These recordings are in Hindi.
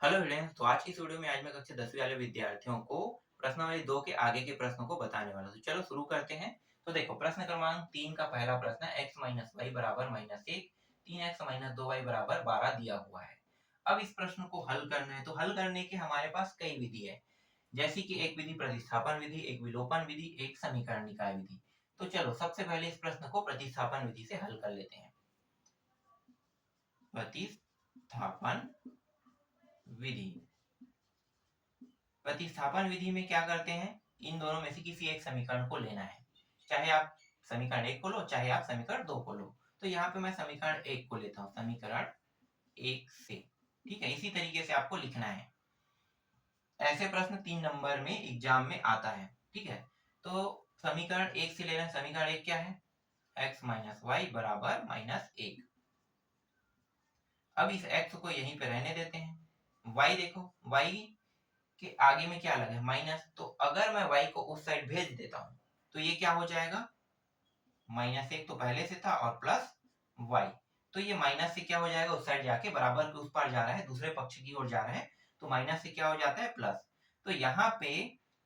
हेलो फ्रेंड्स, तो आज की इस वीडियो में आज मैं कक्षा 10वीं वाले विद्यार्थियों को प्रश्नावली 2 के आगे के प्रश्नों को बताने वाला हूं। तो चलो शुरू करते हैं। तो देखो, प्रश्न क्रमांक 3 का पहला प्रश्न है x माइनस वाई बराबर -1, 3x माइनस 2y बराबर 12 दिया हुआ है। अब इस प्रश्न को हल करना है, तो हल करने के हमारे पास कई विधि है, जैसे कि एक विधि प्रतिस्थापन विधि, एक विलोपन विधि, एक समीकरण निकाय विधि। तो चलो सबसे पहले इस प्रश्न को प्रतिस्थापन विधि से हल कर लेते हैं। प्रतिस्थापन विधि। प्रतिस्थापन विधि में क्या करते हैं, इन दोनों में से किसी एक समीकरण को लेना है। चाहे आप समीकरण 1 को लो, चाहे आप समीकरण 2 को लो। तो यहाँ पे मैं समीकरण 1 को लेता हूँ, समीकरण 1 से। ठीक है, इसी तरीके से आपको लिखना है। ऐसे प्रश्न 3 नंबर में एग्जाम में आता है। ठीक है, तो समीकरण 1 से ले रहे हैं। समीकरण 1 क्या है? x माइनस वाई बराबर -1। अब इस x को यहीं पे रहने देते हैं। y देखो, y के आगे में क्या लगा है? माइनस। तो अगर मैं y को उस साइड भेज देता हूं तो ये क्या हो जाएगा? -1 तो पहले से था और प्लस y। तो ये माइनस से क्या हो जाएगा? उस साइड जाके बराबर के उस पार जा रहा है, दूसरे पक्ष की ओर जा रहा है, तो माइनस से क्या हो जाता है? प्लस। तो यहाँ पे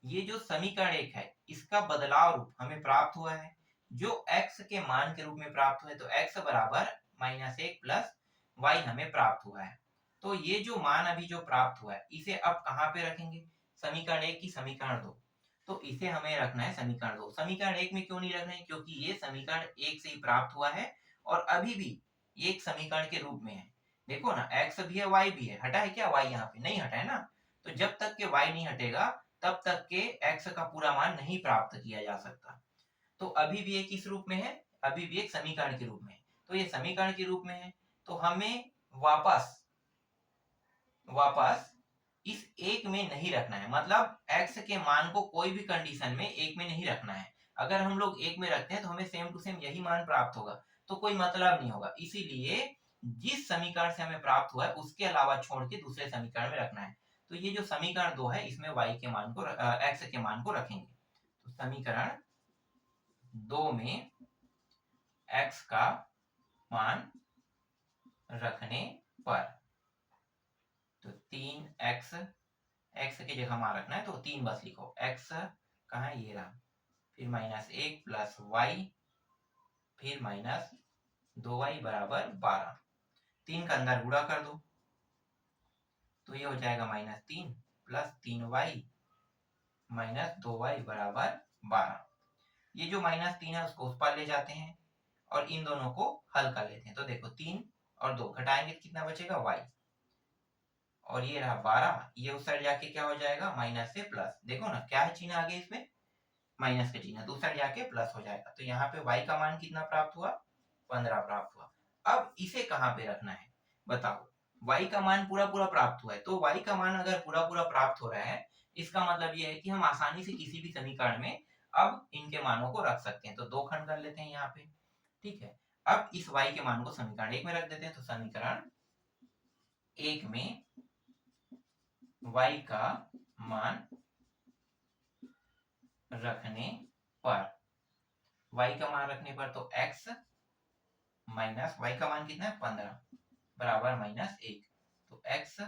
ये जो समीकरण 1 है, इसका बदलाव रूप हमें प्राप्त हुआ है, जो x के मान के रूप में प्राप्त हुआ है। तो x बराबर -1 प्लस y हमें प्राप्त हुआ है। तो ये जो मान अभी जो प्राप्त हुआ है, इसे अब कहाँ पे रखेंगे? समीकरण 1 की समीकरण 2। तो इसे हमें रखना है समीकरण 2। समीकरण 1 में क्यों नहीं रख रहे हैं? क्योंकि ये समीकरण 1 से ही प्राप्त हुआ है और अभी भी ये एक समीकरण के रूप में है। देखो ना, x भी है, y भी है। हटा है क्या y? यहाँ पे नहीं हटा है ना। तो जब तक के y नहीं हटेगा, तब तक के x का पूरा मान नहीं प्राप्त किया जा सकता। तो अभी भी ये किस रूप में है? अभी भी एक समीकरण के रूप में है। तो ये समीकरण के रूप में है, तो हमें वापस वापस इस एक में नहीं रखना है। मतलब x के मान को कोई भी कंडीशन में एक में नहीं रखना है। अगर हम लोग एक में रखते हैं तो हमें सेम टू सेम यही मान प्राप्त होगा, तो कोई मतलब नहीं होगा। इसीलिए जिस समीकरण से हमें प्राप्त हुआ है उसके अलावा छोड़ के दूसरे समीकरण में रखना है। तो ये जो समीकरण 2 है, इसमें y के मान को x के मान को रखेंगे। तो समीकरण 2 में x का मान रखने पर, तो 3x, x की जगह मान रखना है तो 3 बस लिखो। x कहाँ है? ये रहा। फिर -1 प्लस y, फिर -2y बराबर 12। 3 का अंदर गुणा कर दो, तो ये हो जाएगा -3 प्लस 3y -2y बराबर 12। ये जो -3 है उसको उस पार ले जाते हैं और इन दोनों को हल कर लेते हैं। तो देखो, 3 और 2 घटाएंगे तो कितना बचेगा? y। और ये रहा 12, ये उस साइड जाके क्या हो जाएगा? माइनस से प्लस। देखो ना, क्या है चिन्ह आगे इसमें? माइनस का चिन्ह। दूसरा जाके प्लस हो जाएगा। तो यहाँ पे y का मान कितना प्राप्त हुआ? 15 प्राप्त हुआ। अब इसे कहाँ पे रखना है बताओ? y का मान पूरा पूरा प्राप्त हुआ है, तो y का मान अगर पूरा पूरा प्राप्त हो रहा है, इसका मतलब ये है कि हम आसानी से किसी भी समीकरण में अब इनके मानों को रख सकते हैं। तो दो खंड कर लेते हैं यहाँ पे। ठीक है, अब इस y के मान को समीकरण 1 में रख देते हैं। तो समीकरण 1 में y का मान रखने पर, y का मान रखने पर तो x माइनस y का मान कितना है? 15 बराबर -1। तो x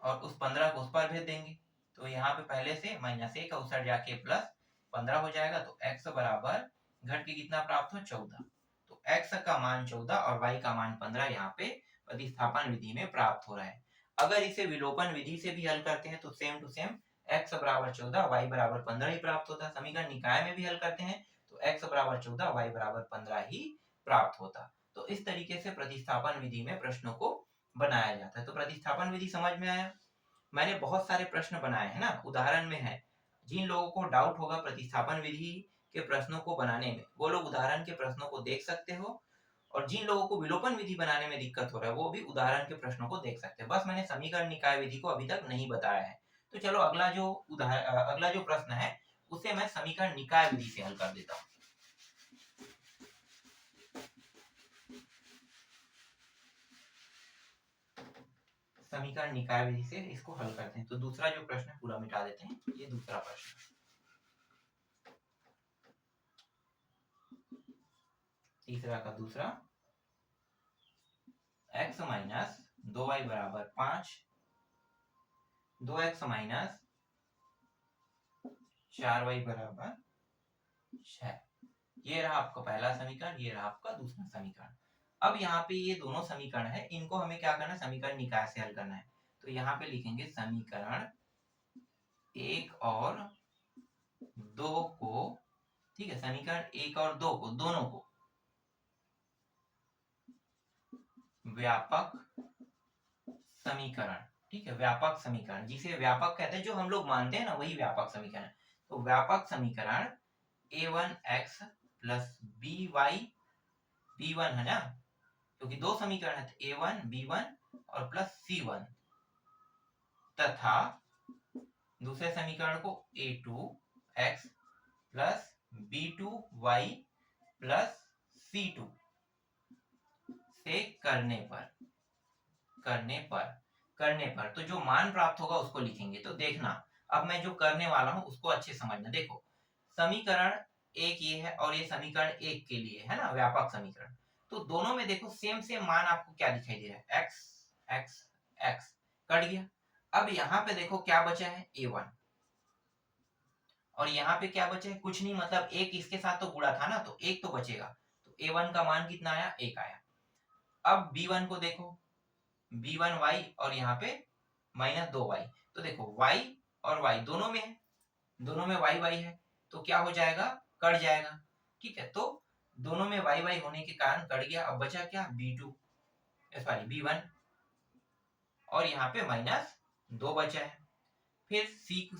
और उस 15 को उस पर भेज देंगे, तो यहाँ पे पहले से -1 उस साइड जाके प्लस 15 हो जाएगा। तो x बराबर घट के कितना प्राप्त हो? 14। तो x का मान 14 और y का मान 15 यहाँ पे प्रतिस्थापन विधि में प्राप्त हो रहा है। अगर इसे विलोपन विधि से भी हल करते हैं तो सेम टू सेम x बराबर 14 y बराबर 15 ही प्राप्त होता है। समीकरण निकाय में भी हल करते हैं तो x बराबर 14 y बराबर 15 ही प्राप्त होता। तो इस तरीके से प्रतिस्थापन विधि में प्रश्नों को बनाया जाता है। तो प्रतिस्थापन विधि समझ में आया? मैंने बहुत सारे प्रश्न बनाए हैं ना, उदाहरण में है। जिन लोगों को डाउट होगा प्रतिस्थापन विधि के प्रश्नों को बनाने में, वो लोग उदाहरण के प्रश्नों को देख सकते हो। और जिन लोगों को विलोपन विधि बनाने में दिक्कत हो रहा है, वो भी उदाहरण के प्रश्नों को देख सकते हैं। बस मैंने समीकरण निकाय विधि को अभी तक नहीं बताया है। तो चलो अगला जो प्रश्न है उसे मैं समीकरण निकाय विधि से हल कर देता हूँ। समीकरण निकाय विधि से इसको हल करते हैं। तो दूसरा जो प्रश्न है पूरा मिटा देते हैं। ये दूसरा प्रश्न, तीसरा का दूसरा, x माइनस 2y बराबर 5 2x माइनस 4y बराबर 6। ये रहा आपका पहला समीकरण, ये रहा आपका दूसरा समीकरण। अब यहाँ पे ये दोनों समीकरण है, इनको हमें क्या करना है, समीकरण निकाय से हल करना है। तो यहाँ पे लिखेंगे समीकरण 1 और 2 को, ठीक है, समीकरण 1 और 2 को, दोनों को व्यापक समीकरण, ठीक है, व्यापक समीकरण, जिसे व्यापक कहते हैं, जो हम लोग मानते हैं ना, वही व्यापक समीकरण। तो व्यापक समीकरण a1x प्लस by, b1 है ना, क्योंकि दो समीकरण है, a1 b1 और प्लस c1, तथा दूसरे समीकरण को a2x plus b2y plus c2 से करने पर तो जो मान प्राप्त होगा उसको लिखेंगे। तो देखना, अब मैं जो करने वाला हूं उसको अच्छे समझना। देखो, समीकरण एक ये है और ये समीकरण एक के लिए है ना, व्यापक समीकरण। तो दोनों में देखो सेम सेम मान आपको क्या दिखाई दे रहा है, x x x कट गया। अब यहाँ पे देखो क्या बचा है, a1, और यहाँ पे क्या बचा है, कुछ नहीं, मतलब एक इसके साथ तो गुणा था ना, तो एक तो बचेगा। तो a1 का मान कितना आया, 1 आया। अब b1 को देखो, b1y और यहाँ पे माइनस 2y। तो देखो y और y दोनों में है, दोनों में y y है, तो क्या हो जाएगा, कट जाएगा। ठीक है, तो दोनों में y y होने के कारण कट गया। अब बचा क्या, b2 सॉरी b1, और यहाँ पे माइनस 2 बचा है। फिर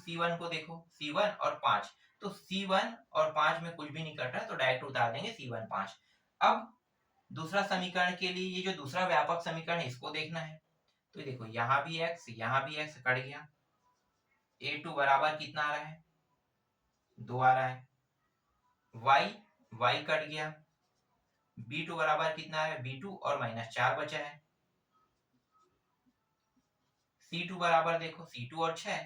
c1 को देखो, c1 और 5, तो c1 और 5 में कुछ भी नहीं कट रहा है, तो डायरेक्ट उतार देंगे c1 5। अब दूसरा समीकरण के लिए, ये जो दूसरा व्यापक समीकरण है, इसको देखना है। तो देखो यहाँ भी x कट गया। a2 बराबर कितना आ रहा है, 2 आ रहा है। y कट गया। b2 बराबर कितना आ रहा है, b2 और माइनस 4 बचा है। c2 बराबर देखो, c2 और 6,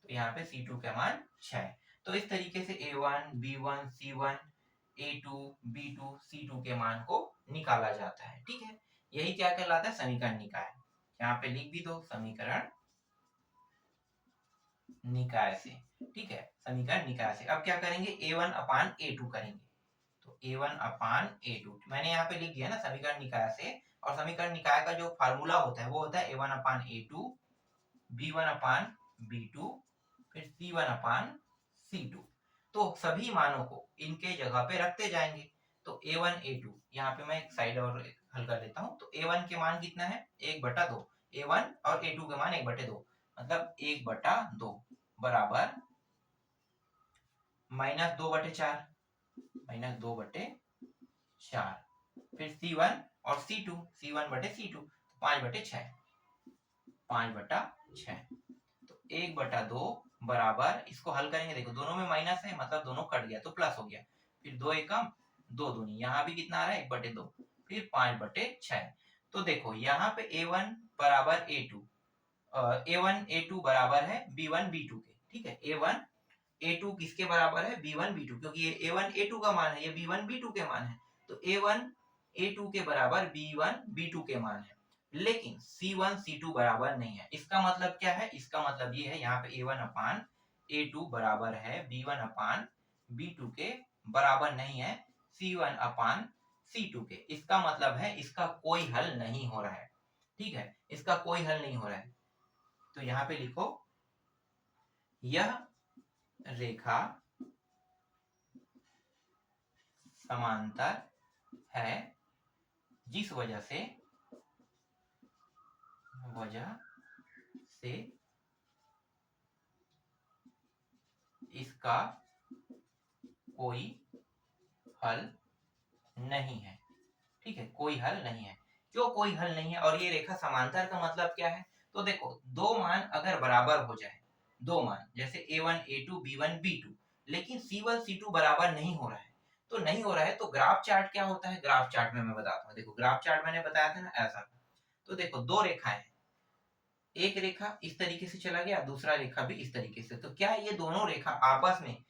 तो यहाँ पे c2 का मान 6। तो इस तरीके से a1 b1 c1 a2 b2 c2 के मान को निकाला जाता है। ठीक है, यही क्या कहलाता है, समीकरण निकाय। यहाँ पे लिख भी दो, समीकरण निकाय से। ठीक है, समीकरण निकाय से। अब क्या करेंगे, a1 अपान a2 करेंगे। तो a1 अपान a2 मैंने यहाँ पे लिख दिया ना, समीकरण निकाय से। और समीकरण निकाय का जो फार्मूला होता है वो होता है a1 अपान a2, b1 अपान b2, फिर c1 अपान c2। तो सभी मानों को इनके जगह पे रखते जाएंगे। तो a1 a2, यहाँ पे मैं एक साइड और हल कर देता हूँ। तो a1 के मान कितना है, 1/2। a1 और a2 के मान 1/2, मतलब 1/2 बराबर -2/4, -2/4। फिर c1 और c2, c1/c2, 5/6, 5/6। तो 1/2 बराबर, इसको हल करेंगे, देखो दोनों में माइनस है, मतलब दोनों कट गया तो प्लस हो गया। फिर 2 एकम 2 दूनी, यहाँ भी कितना आ रहा है, 1/2, फिर 5/6। तो देखो यहाँ पे a1 बराबर a2, a1 a2 बराबर है b1 b2 के। ठीक है, a1 a2 किसके बराबर है, b1 b2, क्योंकि ये a1 a2 का मान है, ये b1 b2 के मान है। तो a1 a2 के बराबर b1 b2 के मान है, लेकिन c1 c2 बराबर नहीं है। इसका मतलब क्या है, इसका मतलब ये है, यहाँ पे a1 अपान a2 बराबर है b1 अपान b2 के बराबर नहीं है c1 अपान c2 के। इसका मतलब है इसका कोई हल नहीं हो रहा है। ठीक है, इसका कोई हल नहीं हो रहा है। तो यहाँ पे लिखो, यह रेखा समांतर है, जिस वजह से इसका कोई हल नहीं है। ठीक है, कोई हल नहीं है। क्यों कोई हल नहीं है, और ये रेखा समांतर का मतलब क्या है, तो देखो दो मान अगर बराबर हो जाए, दो मान जैसे a1 a2 b1 b2, लेकिन c1 c2 बराबर नहीं हो रहा है, तो नहीं हो रहा है तो ग्राफ चार्ट क्या होता है, ग्राफ चार्ट में मैं बताता हूँ। देखो ग्राफ चार्ट मैंने बताया था ना, ऐसा। तो देखो दो रेखाएं, एक रेखा इस तरीके से चला गया, दूसरा रेखा भी इस तरीके से। तो क्या ये दोनों रेखा आपस में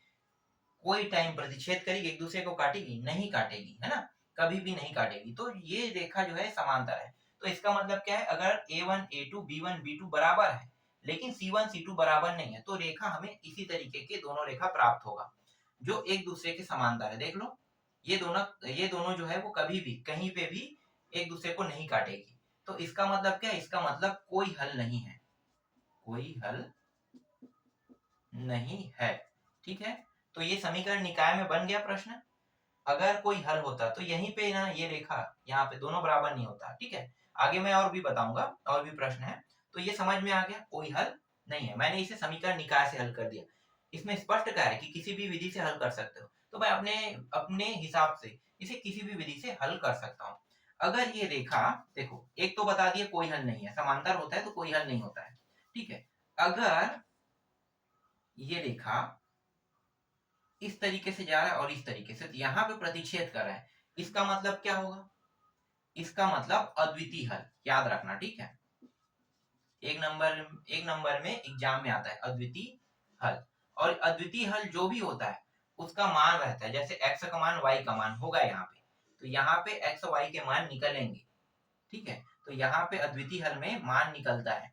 कोई टाइम प्रतिच्छेद करेगी, एक दूसरे को काटेगी, नहीं काटेगी, है ना, कभी भी नहीं काटेगी। तो ये रेखा जो है समांतर है। तो इसका मतलब क्या है, अगर a1 a2 b1 b2 बराबर है, लेकिन C1 C2 बराबर नहीं है, तो रेखा हमें इसी तरीके के दोनों रेखा प्राप्त होगा जो एक दूसरे के समांतर है। देख लो, ये दोनों जो है वो कभी भी कहीं पे भी एक दूसरे को नहीं काटेगी। तो इसका मतलब क्या है? इसका मतलब कोई हल नहीं है, कोई हल नहीं है। ठीक है, तो ये समीकरण निकाय में बन गया प्रश्न। अगर कोई हल होता तो यहीं पे ना ये रेखा यहाँ पे दोनों बराबर नहीं होता। ठीक है, आगे मैं और भी बताऊंगा, और भी प्रश्न है। तो ये समझ में आ गया, कोई हल नहीं है। मैंने इसे समीकरण निकाय से हल कर दिया। इसमें स्पष्ट कहा है कि किसी भी विधि से हल कर सकते हो, तो मैं अपने अपने हिसाब से इसे किसी भी विधि से हल कर सकता हूँ। अगर ये रेखा, देखो एक तो बता दिया कोई हल नहीं है, समांतर होता है तो कोई हल नहीं होता है। ठीक है, अगर ये रेखा इस तरीके से जा रहा है और इस तरीके से, तो यहाँ पे प्रतिच्छेद कर रहा है, इसका मतलब क्या होगा? इसका मतलब अद्वितीय हल, याद रखना। ठीक है, एक नंबर में एग्जाम में आता है अद्वितीय हल। और अद्वितीय हल जो भी होता है उसका मान रहता है, जैसे x का मान y का मान होगा यहाँ पे, तो यहाँ पे x और y के मान निकलेंगे। ठीक है, तो यहाँ पे अद्वितीय हल में मान निकलता है।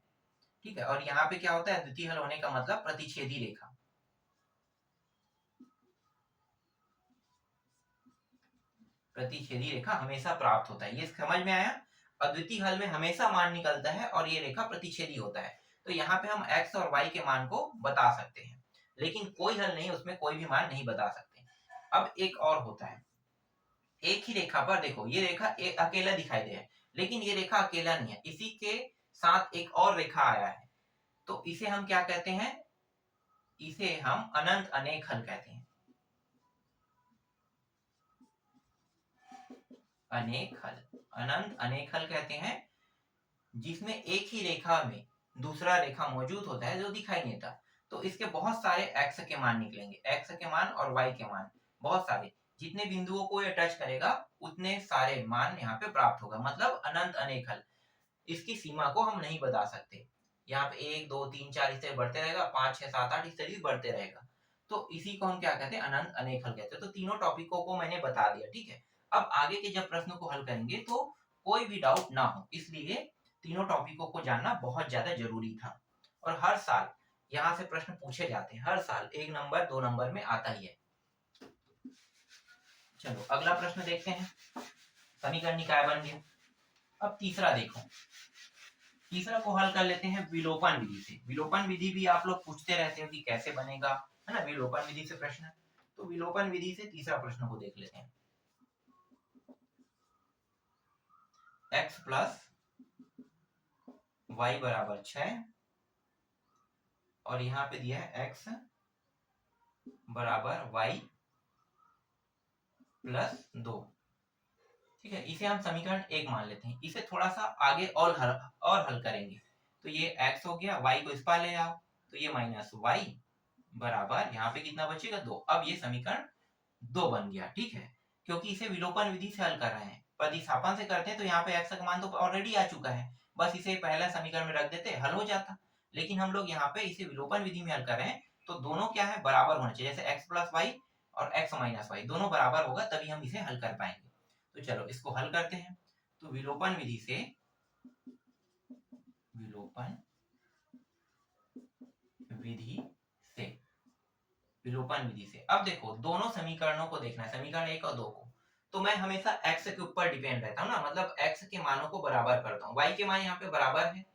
ठीक है, और यहाँ पे क्या होता है? अद्वितीय हल होने का मतलब प्रतिच्छेदी रेखा, प्रतिच्छेदी रेखा हमेशा प्राप्त होता है। ये समझ में आया? अद्वितीय हल में हमेशा मान निकलता है और ये रेखा प्रतिच्छेदी होता है। तो यहाँ पे हम x और y के मान को बता सकते हैं, लेकिन कोई हल नहीं, उसमें कोई भी मान नहीं बता सकते। अब एक और होता है, एक ही रेखा पर देखो, ये रेखा अकेला दिखाई दे है, लेकिन ये रेखा अकेला नहीं है, इसी के साथ एक और रेखा आया है। तो इसे हम क्या कहते हैं? इसे हम अनंत अनेक हल कहते हैं, अनेक हल, अनंत अनेक हल कहते हैं, जिसमें एक ही रेखा में दूसरा रेखा मौजूद होता है जो दिखाई नहीं देता। तो इसके बहुत सारे x के मान निकलेंगे, x के मान और y के मान, बहुत सारे, जितने बिंदुओं को ये टच करेगा उतने सारे मान यहाँ पे प्राप्त होगा, मतलब अनंत अनेक हल। इसकी सीमा को हम नहीं बता सकते। यहाँ पे 1 2 3 4 इस तरह बढ़ते रहेगा, 5 6 7 8 इस तरह बढ़ते रहेगा। तो इसी को हम क्या कहते हैं? अनंत अनेक हल कहते हैं। तो तीनों टॉपिकों को मैंने बता दिया। ठीक है, अब आगे के जब प्रश्न को हल करेंगे तो कोई भी डाउट ना हो, इसलिए तीनों टॉपिकों को जानना बहुत ज्यादा जरूरी था। और हर साल यहाँ से प्रश्न पूछे जाते हैं, हर साल 1 नंबर 2 नंबर में आता ही है। चलो अगला प्रश्न देखते हैं। समीकरण निकाय बन गया। अब तीसरा देखो, तीसरा को हल कर लेते हैं विलोपन विधि से। विलोपन विधि भी आप लोग पूछते रहते हो कि कैसे बनेगा, है ना, विलोपन विधि से प्रश्न। तो विलोपन विधि से तीसरा प्रश्न को देख लेते हैं। x प्लस y बराबर 6 और यहाँ पे दिया है x बराबर y प्लस 2। ठीक है, इसे हम समीकरण 1 मान लेते हैं। इसे थोड़ा सा आगे और हल करेंगे। तो ये x हो गया, y को इस पार ले आओ, तो ये माइनस y बराबर यहाँ पे कितना बचेगा? 2। अब ये समीकरण 2 बन गया। ठीक है, क्योंकि इसे विलोपन विधि से हल कर रहे हैं, प्रतिस्थापन से करते हैं तो यहाँ पे x का मान तो ऑलरेडी आ चुका है, बस इसे पहला समीकरण में रख देते, हल हो जाता। लेकिन हम लोग यहाँ पे इसे विलोपन विधि में हल कर रहे हैं, तो दोनों क्या है? बराबर होना चाहिए। जैसे x प्लस वाई और x माइनस वाई दोनों बराबर होगा, तभी हम इसे हल कर पाएंगे। तो चलो इसको हल करते हैं। तो विलोपन विधि से, विलोपन विधि से, विलोपन विधि से, अब देखो दोनों समीकरणों को देखना है, समीकरण 1 और 2 को। तो मैं हमेशा x के ऊपर डिपेंड रहता हूँ ना, मतलब x के मानों को बराबर करता हूँ। y के मान यहाँ पे बराबर है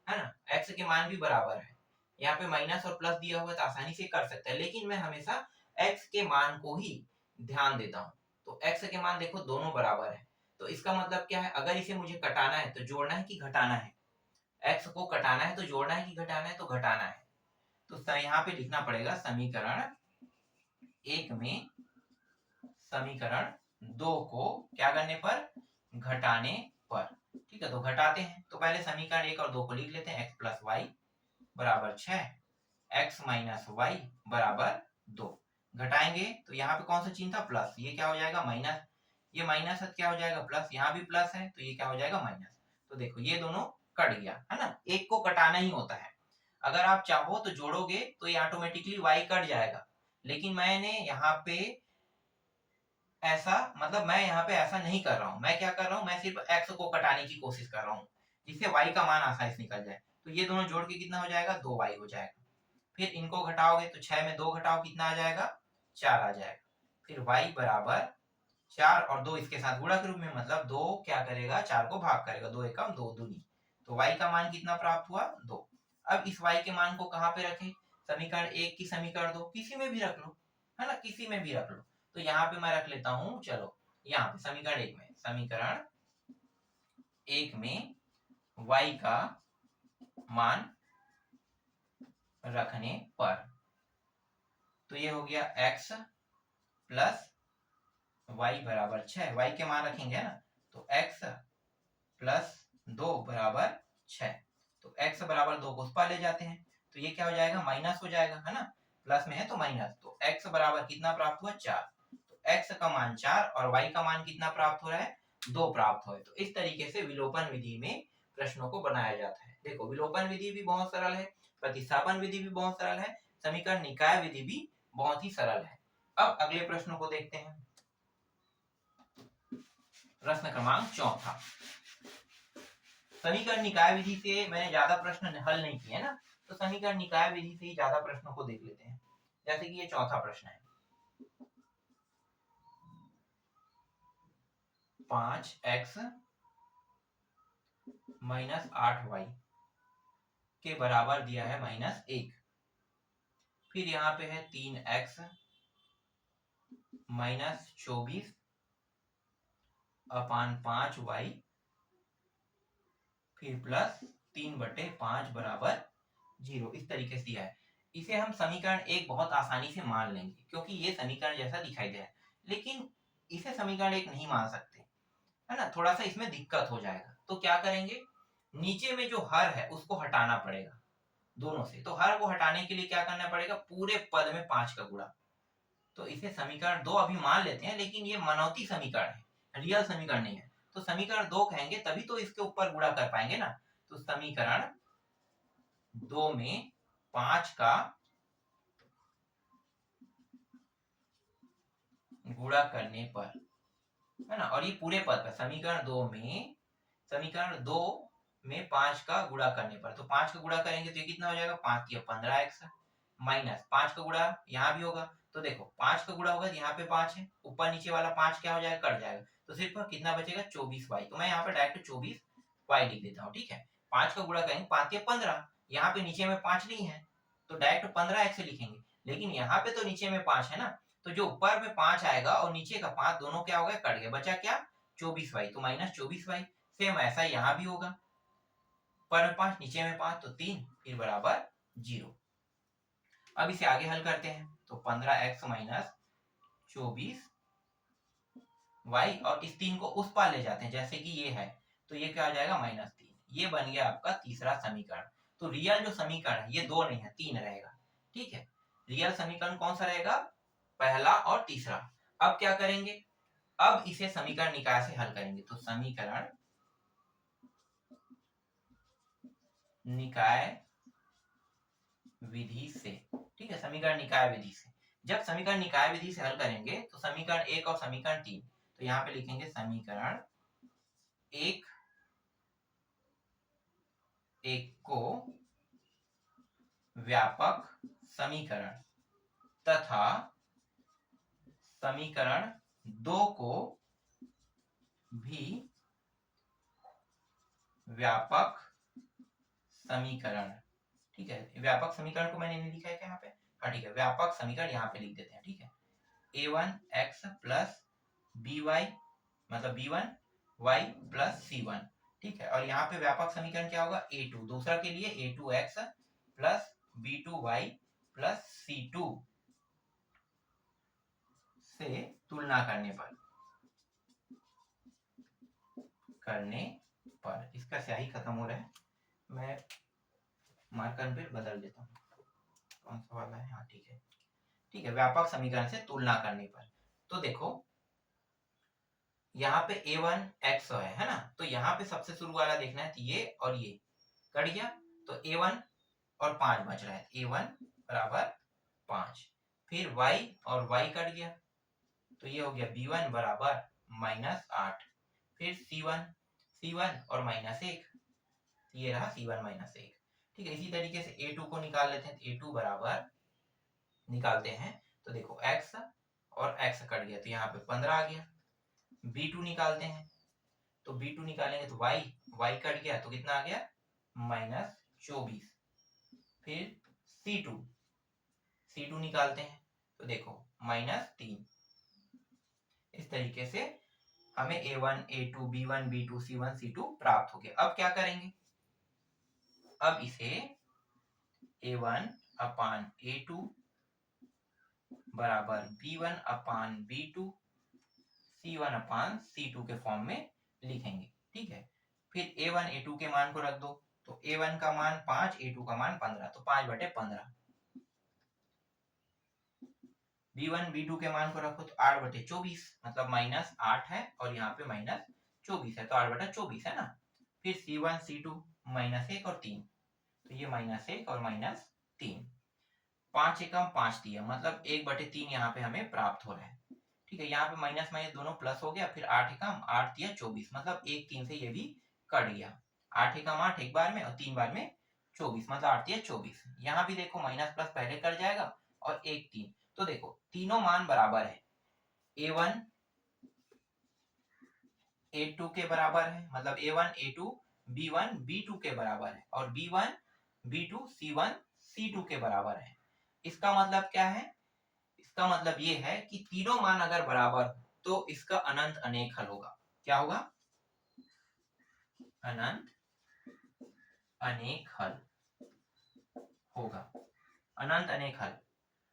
ना, x के मान भी बराबर है। यहाँ पे माइनस और प्लस दिया हुआ तो आसानी से कर सकते हैं, लेकिन मैं हमेशा x के मान को ही ध्यान देता हूँ। तो x के मान देखो दोनों बराबर है, तो इसका मतलब क्या है? अगर इसे मुझे कटाना है तो जोड़ना है कि घटाना है? x को कटाना है तो जोड़ना है कि घटाना है? तो घटाना है। तो यहाँ पे लिखना पड़ेगा समीकरण 1 में समीकरण 2 को क्या करने पर? घटाने पर। ठीक है, तो घटाते हैं। तो पहले समीकरण 1 और 2 को लिख लेते हैं। x प्लस वाई बराबर 6, x माइनस वाई बराबर 2। घटाएंगे तो यहाँ पे कौन सा चिन्ह था? प्लस, ये क्या हो जाएगा? माइनस। ये माइनस क्या हो जाएगा? प्लस। यहाँ भी प्लस है तो ये क्या हो जाएगा? माइनस। तो देखो ये दोनों कट गया, है ना। एक को कटाना ही होता है, अगर आप चाहो तो जोड़ोगे तो ये ऑटोमेटिकली y कट जाएगा, लेकिन मैंने यहाँ पे ऐसा, मतलब मैं यहाँ पे ऐसा नहीं कर रहा हूँ। मैं क्या कर रहा हूँ? मैं सिर्फ x को कटाने की कोशिश कर रहा हूँ, जिससे y का मान आसानी से निकल जाए। तो ये दोनों जोड़ के कितना हो जाएगा, 2y हो जाएगा। फिर इनको घटाओगे तो 6 में 2 घटाओ कितना आ जाएगा, 4 आ जाएगा। फिर y बराबर 4 और 2 इसके साथ गुणा के रूप में, मतलब 2 क्या करेगा, 4 को भाग करेगा, 2 एकम 2 दूनी, तो y का मान कितना प्राप्त हुआ, 2। अब इस y के मान को कहाँ पे रखें, समीकरण 1 की समीकरण 2, किसी में भी रख लो, है ना, किसी में भी रख लो। तो यहाँ पे मैं रख लेता हूँ, चलो यहाँ पे समीकरण 1 में, समीकरण 1 में y का मान रखने पर, तो ये हो गया x प्लस y बराबर 6, y के मान रखेंगे ना, तो x प्लस 2 बराबर 6, तो x बराबर 2 को उस पार ले जाते हैं, तो ये क्या हो जाएगा, माइनस हो जाएगा, है ना, प्लस में है तो माइनस, तो x बराबर कितना प्राप्त हुआ, 4। तो x का मान 4 और y का मान कितना प्राप्त हो रहा है, 2 प्राप्त हो रहा है। तो इस तरीके से विलोपन विधि में प्रश्नों को बनाया जाता है। देखो विलोपन विधि भी बहुत सरल है, प्रतिस्थापन विधि भी बहुत सरल है, समीकरण निकाय विधि भी बहुत ही सरल है। अब अगले प्रश्नों को देखते हैं। प्रश्न क्रमांक 4, समीकरण निकाय विधि से मैंने ज्यादा प्रश्न हल नहीं किए ना, तो समीकरण निकाय विधि से ही ज्यादा प्रश्नों को देख लेते हैं। जैसे कि ये चौथा प्रश्न है, 5x माइनस 8y के बराबर दिया है -1। फिर यहाँ पे है 3x माइनस 24 अपान 5y, फिर प्लस 3/5 बराबर 0, इस तरीके से दिया है। इसे हम समीकरण 1 बहुत आसानी से मान लेंगे क्योंकि ये समीकरण जैसा दिखाई दे रहा है, लेकिन इसे समीकरण 1 नहीं मान सकते, है ना, थोड़ा सा इसमें दिक्कत हो जाएगा। तो क्या करेंगे, नीचे में जो हर है उसको हटाना पड़ेगा दोनों से, तो हर को हटाने के लिए क्या करना पड़ेगा, पूरे पद में 5 का गुणा। तो इसे समीकरण 2 अभी मान लेते हैं, लेकिन ये मनौती समीकरण है, रियल समीकरण नहीं है, तो समीकरण 2 कहेंगे तभी तो इसके ऊपर गुणा कर पाएंगे ना। तो समीकरण 2 में 5 का गुणा करने पर, है ना, और ये पूरे पद पर, समीकरण 2 में 5 का गुणा करने पर, तो 5 का गुणा करेंगे तो ये कितना हो जाएगा, 5 या 15x माइनस 5 का गुणा यहाँ भी होगा, तो देखो 5 का गुणा होगा तो यहाँ पे 5 है, ऊपर नीचे वाला 5 क्या हो जाएगा, कट जाएगा, तो सिर्फ कितना बचेगा, 24y। तो मैं यहाँ पे डायरेक्ट 24y लिख देता हूँ, ठीक है। 5 का गुणा करेंगे 5 या 15, यहाँ पे नीचे में 5 नहीं है तो डायरेक्ट 15x लिखेंगे, लेकिन यहाँ पे तो नीचे में 5 है ना, तो जो ऊपर में 5 आएगा और नीचे का 5 दोनों क्या हो गया, कट गया, बचा क्या, 24y, तो माइनस 24y। सेम ऐसा यहाँ भी होगा, ऊपर में 5 नीचे में 5 तो 3, फिर बराबर 0। अब इसे आगे हल करते हैं, तो 15x माइनस 24y, और इस 3 को उस पार ले जाते हैं जैसे कि ये है, तो ये क्या आ जाएगा, -3। ये बन गया आपका तीसरा समीकरण। तो रियल जो समीकरण है ये 2 नहीं है, 3 रहेगा, ठीक है। रियल समीकरण कौन सा रहेगा, पहला और तीसरा। अब क्या करेंगे, अब इसे समीकरण निकाय से हल करेंगे, तो समीकरण निकाय विधि से, ठीक है, समीकरण निकाय विधि से। जब समीकरण निकाय विधि से हल करेंगे तो समीकरण 1 और समीकरण 3, तो यहाँ पे लिखेंगे समीकरण 1 को व्यापक समीकरण तथा समीकरण 2 को भी व्यापक समीकरण, ठीक है। व्यापक समीकरण को मैंने नहीं लिखा है क्या यहाँ पे, हाँ ठीक है, व्यापक समीकरण यहाँ पे लिख देते हैं, ठीक है। a1x प्लस by मतलब b1y प्लस c1, ठीक है, और यहाँ पे व्यापक समीकरण क्या होगा, a2, दूसरा के लिए a2x plus b2y plus c2 से तुलना करने पर इसका स्याही खत्म हो रहा है, मैं मार्कर पे बदल देता हूँ, कौन सा वाला है, हाँ ठीक है, ठीक है, व्यापक समीकरण से तुलना करने पर। तो देखो यहाँ पे a1x है ना, तो यहाँ पे सबसे शुरू वाला देखना है, तो ये और ये कट गया, तो a1 और 5 बच रहा है, a1 बराबर 5, फिर y और y कट गया, तो ये हो गया b1 बराबर -8, फिर c1 और -1, ये रहा c1 -1, ठीक है। इसी तरीके से a2 को निकाल लेते हैं। a2 बराबर निकालते हैं तो देखो x और x कट गया तो यहाँ पे 15 आ गया। b2 निकालते हैं तो b2 निकालेंगे तो y कट गया तो कितना आ गया -24। फिर c2 निकालते हैं तो देखो -3। इस तरीके से हमें a1 a2 b1 b2 c1 c2 प्राप्त हो गया। अब क्या करेंगे, अब इसे a1 अपान a2 बराबर b1 अपान b2 c1 अपान c2 के फॉर्म में लिखेंगे। ठीक है। फिर a1 a2 के मान को रख दो तो a1 का मान 5 a2 का मान 15 तो 5/15। b1 b2 के मान को रखो तो 8/24 मतलब -8 है और यहाँ पे -24 है तो 8/24 है ना। फिर c1 c2 -1 और 3 तो ये -1 और -3, 5 एकम 5 दिया मतलब 1/3 यहाँ पे हमें प्राप्त हो रहा है। ठीक है। यहाँ पे माइनस माइनस दोनों प्लस हो गया। फिर 8 एकम 8 दिया 24 मतलब 1 3 से ये भी कट गया। 8 एकम 8 एक बार में और 3 बार में 24 मतलब 8 दिया 24। यहाँ भी देखो माइनस प्लस पहले कट जाएगा और 1 3 तो देखो तीनों मान बराबर है। a1 a2 के बराबर है मतलब a1 a2 b1 b2 के बराबर है और b1 b2 c1 c2 के बराबर है। इसका मतलब क्या है, इसका मतलब ये है कि तीनों मान अगर बराबर तो इसका अनंत अनेक हल होगा। क्या होगा, अनंत अनेक हल होगा। अनंत अनेक हल,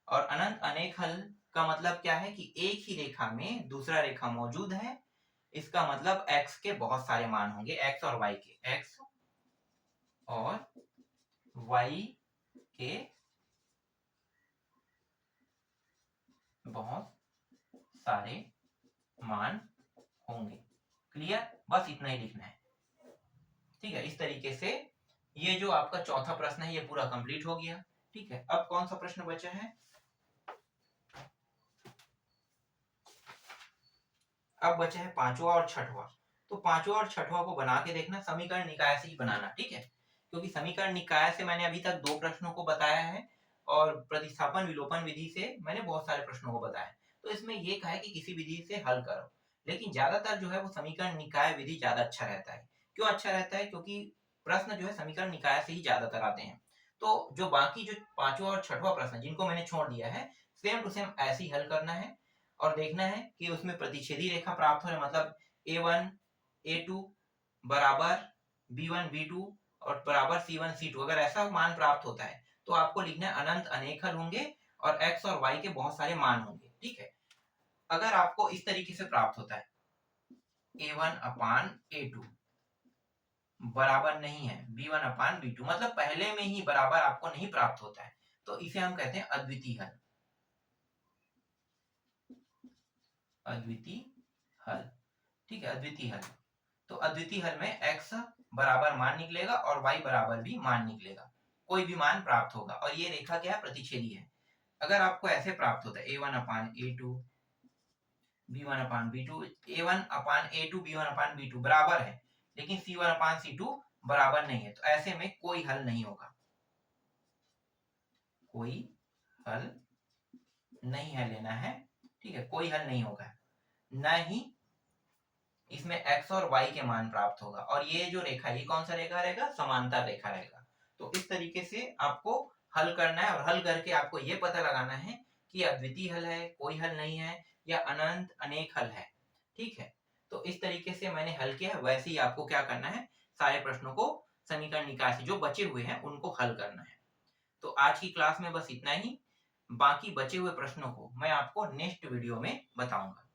और अनंत अनेक हल का मतलब क्या है कि एक ही रेखा में दूसरा रेखा मौजूद है। इसका मतलब x के बहुत सारे मान होंगे, x और y के, x और y के बहुत सारे मान होंगे। क्लियर, बस इतना ही लिखना है। ठीक है। इस तरीके से ये जो आपका चौथा प्रश्न है ये पूरा कंप्लीट हो गया। ठीक है। अब कौन सा प्रश्न बचा है, अब बचा है पांचवा और छठवा। तो पांचवा और छठवा को बना के देखना, समीकरण निकाय से ही बनाना। ठीक है। क्योंकि समीकरण निकाय से मैंने अभी तक 2 प्रश्नों को बताया है और प्रतिस्थापन विलोपन विधि से मैंने बहुत सारे प्रश्नों को बताया। तो इसमें ये कहा है कि किसी विधि से हल करो, लेकिन ज्यादातर जो है वो समीकरण निकाय विधि ज्यादा अच्छा रहता है। क्यों अच्छा रहता है, क्योंकि प्रश्न जो है समीकरण निकाय से ही ज्यादातर आते हैं। तो जो बाकी जो पांचवा और छठवा प्रश्न जिनको मैंने छोड़ दिया है, सेम टू सेम ऐसे ही हल करना है और देखना है कि उसमें प्रतिच्छेदी रेखा प्राप्त हो रहा है मतलब a1 a2 बराबर b1 b2 और बराबर c1 c2। अगर ऐसा मान प्राप्त होता है तो आपको लिखना है अनंत अनेक हल होंगे और x और y के बहुत सारे मान होंगे। ठीक है। अगर आपको इस तरीके से प्राप्त होता है a1 अपान a2 बराबर नहीं है b1 अपान b2 मतलब पहले में ही बराबर आपको नहीं प्राप्त होता है, तो इसे हम कहते हैं अद्वितीय हल। अद्वितीय हल। ठीक है। अद्वितीय हल, तो अद्वितीय हल में x बराबर मान निकलेगा और y बराबर भी मान निकलेगा, कोई भी मान प्राप्त होगा और ये रेखा क्या है, प्रतिच्छेदी है। अगर आपको ऐसे प्राप्त होता है a1 अपान a2 b1 अपान b2, a1 अपान a2 b1 अपान b2 बराबर है लेकिन c1 अपान c2 बराबर नहीं है, तो ऐसे में कोई हल नहीं होगा, कोई हल नहीं है लेना है। ठीक है। कोई हल नहीं होगा, न ही इसमें x और y के मान प्राप्त होगा। और ये जो रेखा, ये कौन सा रेखा रहेगा, समांतर रेखा रहेगा। तो इस तरीके से आपको हल करना है और हल करके आपको ये पता लगाना है कि अद्वितीय हल है, कोई हल नहीं है, या अनंत अनेक हल है। ठीक है। तो इस तरीके से मैंने हल किया है, वैसे ही आपको क्या करना है, सारे प्रश्नों को समीकरण निकाय से जो बचे हुए हैं उनको हल करना है। तो आज की क्लास में बस इतना ही, बाकी बचे हुए प्रश्नों को मैं आपको नेक्स्ट वीडियो में बताऊंगा।